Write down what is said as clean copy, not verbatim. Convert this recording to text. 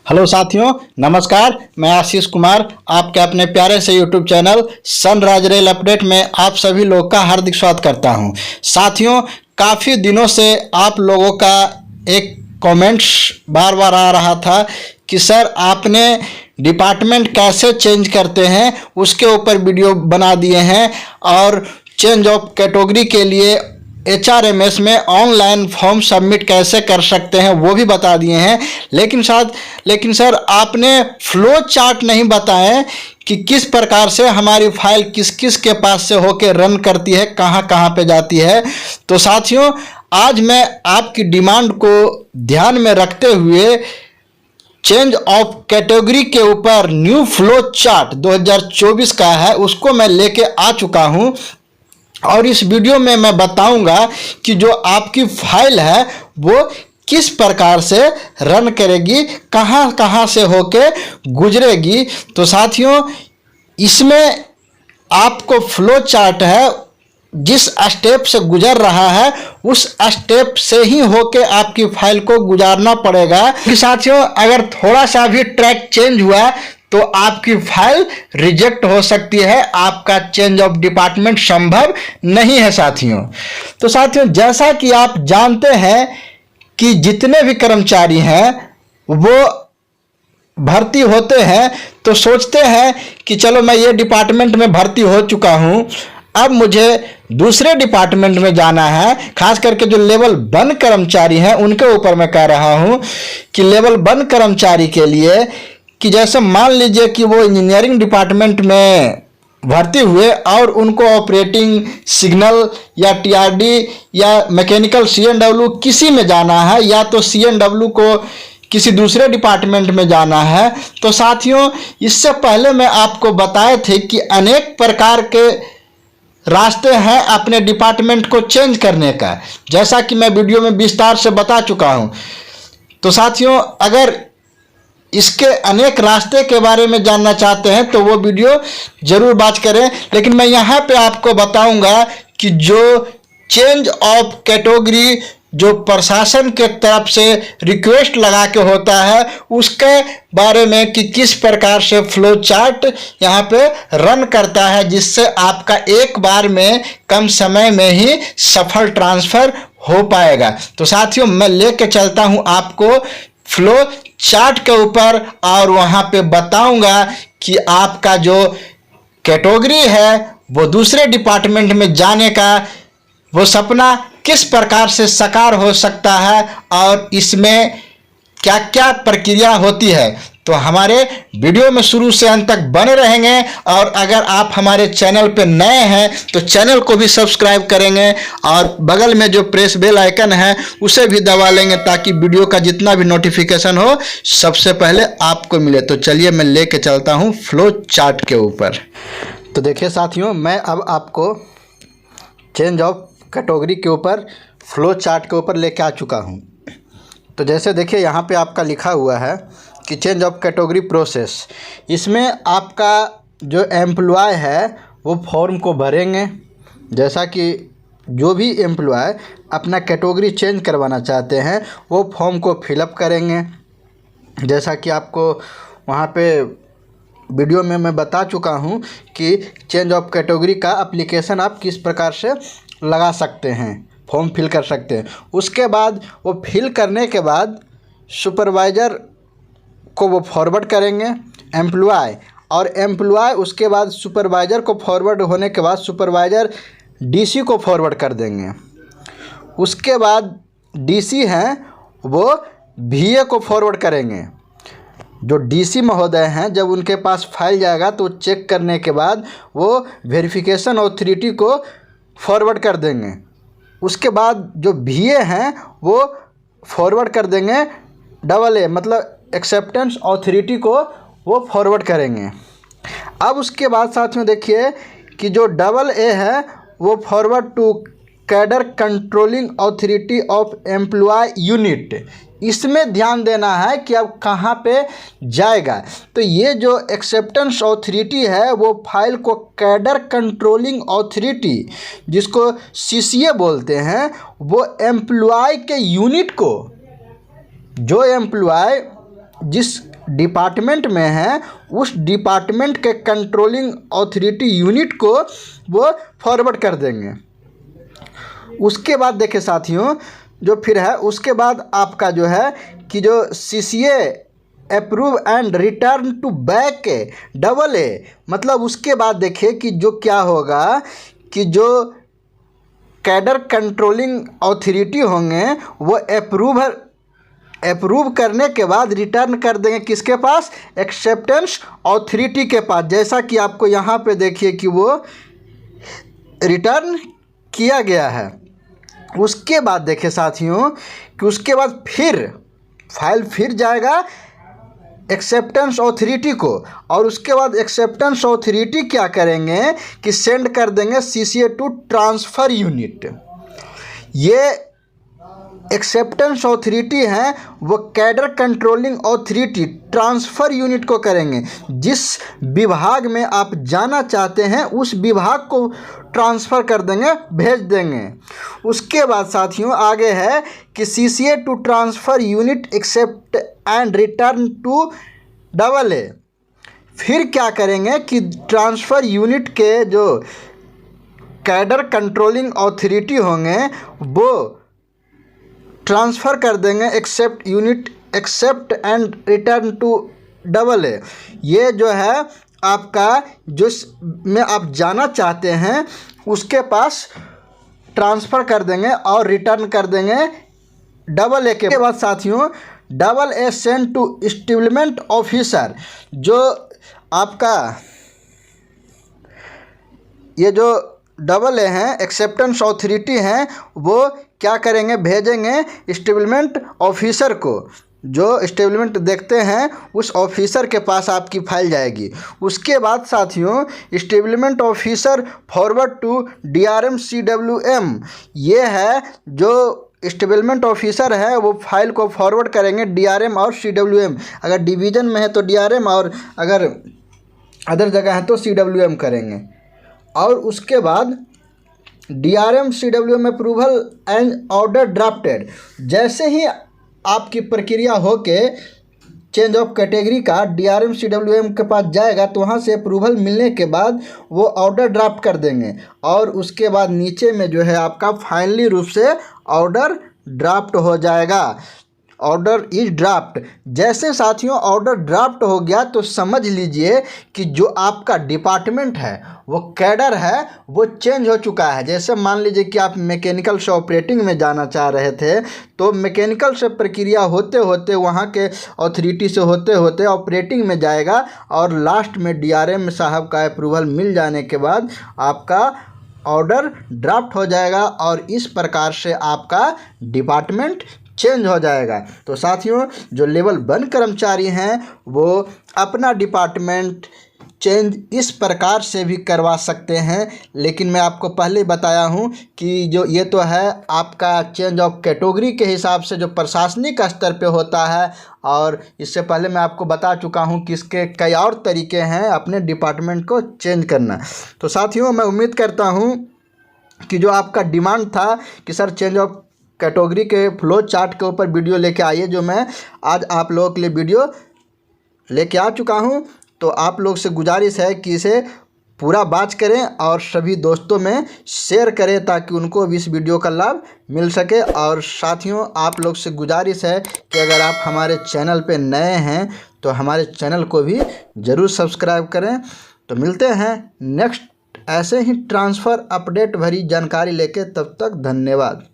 Hello साथियों, नमस्कार। मैं आशीष कुमार आपके अपने प्यारे से YouTube channel sunrise rail update में आप सभी लोग का हार्दिक स्वागत करता हूं। साथियों, काफ़ी दिनों से आप लोगों का एक कमेंट्स बार बार आ रहा था कि सर आपने डिपार्टमेंट कैसे चेंज करते हैं उसके ऊपर वीडियो बना दिए हैं और चेंज ऑफ कैटेगरी के लिए HRMS में ऑनलाइन फॉर्म सबमिट कैसे कर सकते हैं वो भी बता दिए हैं। लेकिन सर आपने फ्लो चार्ट नहीं बताएं कि किस प्रकार से हमारी फाइल किस किस के पास से होकर रन करती है, कहां कहां पे जाती है। तो साथियों, आज मैं आपकी डिमांड को ध्यान में रखते हुए चेंज ऑफ कैटेगरी के ऊपर न्यू फ्लो चार्ट 2024 का है, उसको मैं लेके आ चुका हूं और इस वीडियो में मैं बताऊंगा कि जो आपकी फाइल है वो किस प्रकार से रन करेगी, कहां कहां से होके गुजरेगी। तो साथियों, इसमें आपको फ्लो चार्ट है, जिस स्टेप से गुजर रहा है उस स्टेप से ही होके आपकी फाइल को गुजारना पड़ेगा। साथियों, अगर थोड़ा सा भी ट्रैक चेंज हुआ तो आपकी फाइल रिजेक्ट हो सकती है, आपका चेंज ऑफ डिपार्टमेंट संभव नहीं है साथियों। तो साथियों, जैसा कि आप जानते हैं कि जितने भी कर्मचारी हैं वो भर्ती होते हैं तो सोचते हैं कि चलो मैं ये डिपार्टमेंट में भर्ती हो चुका हूं, अब मुझे दूसरे डिपार्टमेंट में जाना है। खास करके जो लेवल 1 कर्मचारी हैं उनके ऊपर मैं कह रहा हूं कि लेवल 1 कर्मचारी के लिए कि जैसे मान लीजिए कि वो इंजीनियरिंग डिपार्टमेंट में भर्ती हुए और उनको ऑपरेटिंग, सिग्नल या TRD या मैकेनिकल CNW किसी में जाना है, या तो CNW को किसी दूसरे डिपार्टमेंट में जाना है। तो साथियों, इससे पहले मैं आपको बताए थे कि अनेक प्रकार के रास्ते हैं अपने डिपार्टमेंट को चेंज करने का, जैसा कि मैं वीडियो में विस्तार से बता चुका हूं। तो साथियों, अगर इसके अनेक रास्ते के बारे में जानना चाहते हैं तो वो वीडियो जरूर वॉच करें। लेकिन मैं यहाँ पे आपको बताऊंगा कि जो चेंज ऑफ कैटेगरी जो प्रशासन के तरफ से रिक्वेस्ट लगा के होता है उसके बारे में कि किस प्रकार से फ्लो चार्ट यहाँ पे रन करता है, जिससे आपका एक बार में कम समय में ही सफल ट्रांसफर हो पाएगा। तो साथियों, मैं लेके चलता हूँ आपको फ्लो चार्ट के ऊपर और वहां पे बताऊंगा कि आपका जो कैटेगरी है वो दूसरे डिपार्टमेंट में जाने का वो सपना किस प्रकार से साकार हो सकता है और इसमें क्या क्या प्रक्रिया होती है। तो हमारे वीडियो में शुरू से अंत तक बने रहेंगे और अगर आप हमारे चैनल पे नए हैं तो चैनल को भी सब्सक्राइब करेंगे और बगल में जो प्रेस बेल आइकन है उसे भी दबा लेंगे ताकि वीडियो का जितना भी नोटिफिकेशन हो सबसे पहले आपको मिले। तो चलिए मैं लेके चलता हूँ फ्लो चार्ट के ऊपर। तो देखिए साथियों, मैं अब आपको चेंज ऑफ कैटेगरी के ऊपर फ्लो चार्ट के ऊपर लेके आ चुका हूँ। तो जैसे देखिए यहाँ पे आपका लिखा हुआ है कि चेंज ऑफ कैटेगरी प्रोसेस। इसमें आपका जो एम्प्लॉय है वो फॉर्म को भरेंगे। जैसा कि जो भी एम्प्लॉय अपना कैटेगरी चेंज करवाना चाहते हैं वो फॉर्म को फिलअप करेंगे। जैसा कि आपको वहाँ पे वीडियो में मैं बता चुका हूँ कि चेंज ऑफ कैटेगरी का एप्लीकेशन आप किस प्रकार से लगा सकते हैं, फॉर्म फिल कर सकते हैं। उसके बाद वो फिल करने के बाद सुपरवाइज़र को वो फॉरवर्ड करेंगे एम्प्लॉय, और एम्प्लॉय उसके बाद सुपरवाइज़र को फॉरवर्ड होने के बाद सुपरवाइज़र DC को फॉरवर्ड कर देंगे। उसके बाद DC हैं वो VA को फॉरवर्ड करेंगे। जो DC महोदय हैं जब उनके पास फाइल जाएगा तो चेक करने के बाद वो वेरिफिकेशन अथॉरिटी को फॉरवर्ड कर देंगे। उसके बाद जो VA हैं वो फॉरवर्ड कर देंगे AA मतलब एक्सेप्टेंस अथॉरिटी को वो फॉरवर्ड करेंगे। अब उसके बाद साथ में देखिए कि जो AA है वो forward to cadre controlling authority of employ unit. इसमें ध्यान देना है कि अब कहाँ पे जाएगा। तो ये जो एक्सेप्टेंस अथॉरिटी है वो फाइल को कैडर कंट्रोलिंग अथॉरिटी जिसको CCA बोलते हैं वो एम्प्लॉय के यूनिट को, जो एम्प्लॉय जिस डिपार्टमेंट में है उस डिपार्टमेंट के कंट्रोलिंग अथॉरिटी यूनिट को वो फॉरवर्ड कर देंगे। उसके बाद देखिए साथियों, जो फिर है उसके बाद आपका जो है कि जो CCA approve and return to back AA, मतलब उसके बाद देखिए कि जो क्या होगा कि जो कैडर कंट्रोलिंग अथॉरिटी होंगे वो अप्रूव करने के बाद रिटर्न कर देंगे किसके पास, एक्सेप्टेंस अथॉरिटी के पास। जैसा कि आपको यहाँ पे देखिए कि वो रिटर्न किया गया है। उसके बाद देखिए साथियों कि उसके बाद फिर फाइल फिर जाएगा एक्सेप्टेंस अथॉरिटी को, और उसके बाद एक्सेप्टेंस अथॉरिटी क्या करेंगे कि सेंड कर देंगे CCA टू ट्रांसफ़र यूनिट। ये एक्सेप्टेंस अथॉरिटी हैं वो cadre controlling authority transfer unit को करेंगे। जिस विभाग में आप जाना चाहते हैं उस विभाग को ट्रांसफ़र कर देंगे, भेज देंगे। उसके बाद साथियों आगे है कि CCA to transfer unit accept and return to AA। फिर क्या करेंगे कि ट्रांसफ़र यूनिट के जो कैडर कंट्रोलिंग अथॉरिटी होंगे वो ट्रांसफ़र कर देंगे accept and return to AA। ये जो है आपका जो में आप जाना चाहते हैं उसके पास ट्रांसफ़र कर देंगे और रिटर्न कर देंगे AA के बाद साथियों AA सेंड टू स्टेबलमेंट ऑफिसर। जो आपका ये जो AA हैं एक्सेप्टेंस अथॉरिटी हैं वो क्या करेंगे, भेजेंगे स्टेबलमेंट ऑफिसर को। जो स्टेबलमेंट देखते हैं उस ऑफिसर के पास आपकी फाइल जाएगी। उसके बाद साथियों establishment officer forward to DRM CWM। ये है जो स्टेबलमेंट ऑफिसर है वो फाइल को फॉरवर्ड करेंगे DRM और CWM। अगर डिवीज़न में है तो DRM और अगर अदर जगह है तो CWM करेंगे। और उसके बाद DRM CWM approval and order drafted. जैसे ही आपकी प्रक्रिया होके चेंज ऑफ कैटेगरी का DRM CWM के पास जाएगा तो वहाँ से अप्रूवल मिलने के बाद वो ऑर्डर ड्राफ्ट कर देंगे, और उसके बाद नीचे में जो है आपका फाइनली रूप से ऑर्डर ड्राफ्ट हो जाएगा। Order is draft. जैसे साथियों ऑर्डर ड्राफ्ट हो गया तो समझ लीजिए कि जो आपका डिपार्टमेंट है वो कैडर है वो चेंज हो चुका है। जैसे मान लीजिए कि आप मैकेनिकल से ऑपरेटिंग में जाना चाह रहे थे तो मैकेनिकल से प्रक्रिया होते होते वहाँ के अथॉरिटी से होते होते ऑपरेटिंग में जाएगा, और लास्ट में DRM साहब का अप्रूवल मिल जाने के बाद आपका ऑर्डर ड्राफ्ट हो जाएगा, और इस प्रकार से आपका डिपार्टमेंट चेंज हो जाएगा। तो साथियों जो लेवल 1 कर्मचारी हैं वो अपना डिपार्टमेंट चेंज इस प्रकार से भी करवा सकते हैं, लेकिन मैं आपको पहले बताया हूं कि जो ये तो है आपका चेंज ऑफ कैटेगरी के हिसाब से जो प्रशासनिक स्तर पे होता है, और इससे पहले मैं आपको बता चुका हूं कि इसके कई और तरीके हैं अपने डिपार्टमेंट को चेंज करना। तो साथियों मैं उम्मीद करता हूँ कि जो आपका डिमांड था कि सर चेंज ऑफ कैटेगरी के फ्लो चार्ट के ऊपर वीडियो लेके आइए, जो मैं आज आप लोगों के लिए वीडियो लेके आ चुका हूं, तो आप लोग से गुजारिश है कि इसे पूरा वॉच करें और सभी दोस्तों में शेयर करें ताकि उनको भी इस वीडियो का लाभ मिल सके। और साथियों आप लोग से गुजारिश है कि अगर आप हमारे चैनल पे नए हैं तो हमारे चैनल को भी ज़रूर सब्सक्राइब करें। तो मिलते हैं नेक्स्ट ऐसे ही ट्रांसफ़र अपडेट भरी जानकारी लेके, तब तक धन्यवाद।